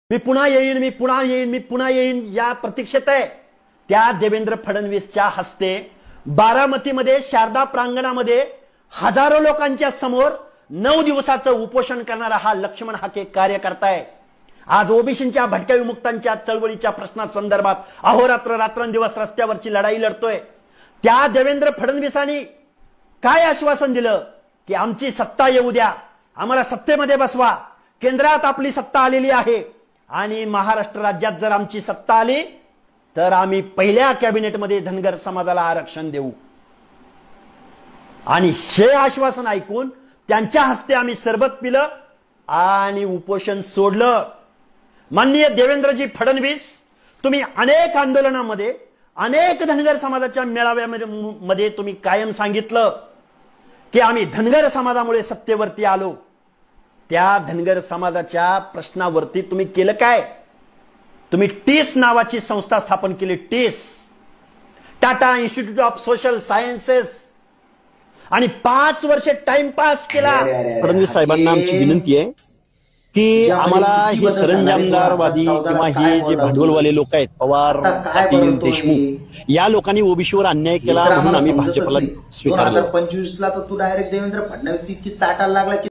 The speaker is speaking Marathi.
मी पुन्हा येईन, मी पुन्हा येईन, मी पुन्हा येईन या प्रतीक्षेत आहे। त्या देवेंद्र फडणवीसच्या हस्ते बारामतीमध्ये शारदा प्रांगणामध्ये हजारो लोकांच्या समोर 9 दिवसाचं उपोषण करणारा हा लक्ष्मण हाके कार्यकर्ता आहे। आज ओबीसींच्या भटक्या विमुक्तांच्या चळवळीच्या प्रश्नासंदर्भात अहोरात्र रात्रंदिवस रस्त्यावरची लढाई लढतोय। त्या देवेंद्र फडणवीसांनी काय आश्वासन दिलं की आमची सत्ता येऊ द्या, आम्हाला सत्तेमध्ये बसवा, केंद्रात आपली सत्ता आलेली आहे आणि महाराष्ट्र राज्यात जर आमची सत्ता आली तर आम्ही पहिल्या कॅबिनेटमध्ये धनगर समाजाला आरक्षण देऊ। आणि हे आश्वासन ऐकून त्यांच्या हस्ते आम्ही सरबत पिलं आणि उपोषण सोडलं। माननीय देवेंद्रजी फडणवीस, तुम्ही अनेक आंदोलनामध्ये अनेक धनगर समाजाच्या मेळाव्यामध्ये तुम्ही कायम सांगितलं की आम्ही धनगर समाजामुळे सत्तेवरती आलो। त्या धनगर समाजाच्या प्रश्नावरती तुम्ही केलं काय? तुम्ही टीस नावाची संस्था स्थापन केली, टीस, Tata institute of social sciences, आणि 5 वर्षे टाइमपास केला। फडणवीस साहेबांना आमची विनंती आहे की आम्हाला हे सरंजामदारवादी किंवा हे जे भांडवलवाले लोक आहेत, पवार, पाटील, देशमुख, या लोकांनी ओबीसीवर अन्याय केला म्हणून आम्ही भाजपला स्वीकारलं। 2025 ला तर तू डायरेक्ट देवेंद्र फडणवीस इतकी चाटायला लागला की